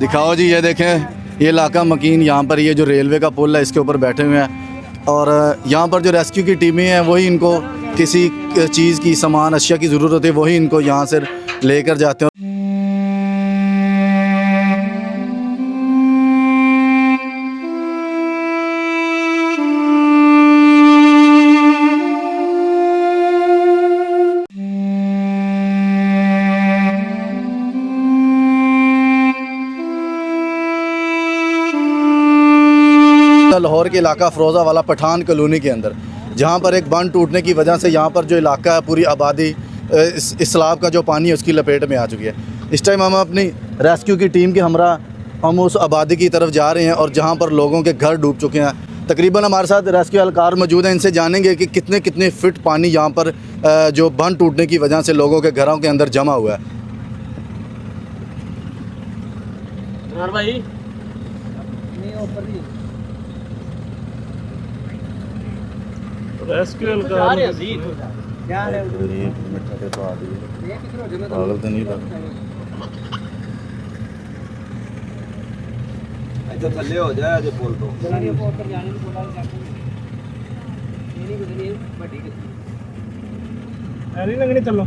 दिखाओ जी, ये देखें, ये इलाका मकीन, यहाँ पर ये जो रेलवे का पुल है इसके ऊपर बैठे हुए हैं और यहाँ पर जो रेस्क्यू की टीमें हैं वही इनको किसी चीज़ की सामान अशिया की ज़रूरत होती है, वही इनको यहाँ से लेकर जाते हैं। लाहौर के इलाका फ़रोज़ा वाला पठान कॉलोनी के अंदर, जहाँ पर एक बंद टूटने की वजह से यहाँ पर जो इलाका है पूरी आबादी इस सैलाब का जो पानी है उसकी लपेट में आ चुकी है। इस टाइम हम अपनी रेस्क्यू की टीम के हमरा हम उस आबादी की तरफ जा रहे हैं और जहाँ पर लोगों के घर डूब चुके हैं। तकरीबन हमारे साथ रेस्क्यू एहलकार मौजूद हैं, इनसे जानेंगे कि कितने कितने फ़िट पानी यहाँ पर जो बंद टूटने की वजह से लोगों के घरों के अंदर जमा हुआ है। भाई रेस्क्यू थल्ले हो जाए अजे पुल तो नहीं लगनी, चलो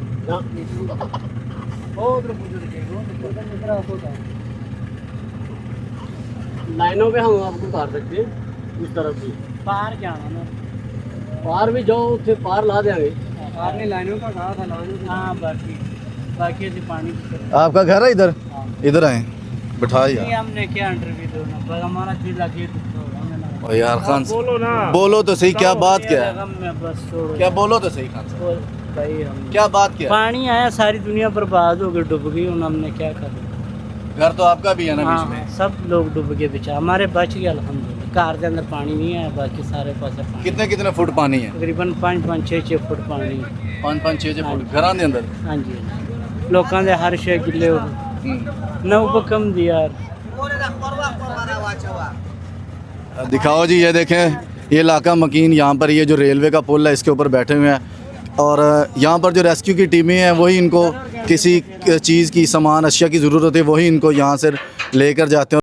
लाइनों पे हम आपको उतार सकते हैं। इस तरफ भी पार जाना ना, पार भी जाओ, उसे पार ला देंगे। आपने लाइनों का कहा था, हाँ बाकी ऐसे पानी। आपका घर है इधर? इधर आए बैठा यार। हमने क्या इंटरव्यू दो, हमारा दिल लगे ओ यार खान बोलो ना, बोलो तो सही, क्या बात क्या है? बस छोड़ो, क्या बोलो तो सही खान साहब, भाई हम क्या बात क्या है? पानी आया, सारी दुनिया बर्बाद हो गई, डूब गई। हमने क्या कर, घर तो आपका भी है ना बीच में? हाँ, सब लोग डूब गए, बेचारा हमारे बच गए अल्हम्दुलिल्लाह। कार के अंदर पानी नहीं है, बाकी सारे पास पानी। कितने कितने फुट पानी है? तकरीबन 5-6 फुट पानी। 5-6 फुट घਰਾਂ ਦੇ अंदर। हाँ जी, लोगों के हर शे गिले हो गए। नौ बकम दिया। दिखाओ जी, ये देखें, ये इलाका मकीन, यहाँ पर ये जो रेलवे का पुल है इसके ऊपर बैठे हुए हैं और यहाँ पर जो रेस्क्यू की टीमें हैं वही इनको किसी चीज़ की सामान अशिया की ज़रूरत होती है, वही इनको यहाँ से लेकर जाते हैं।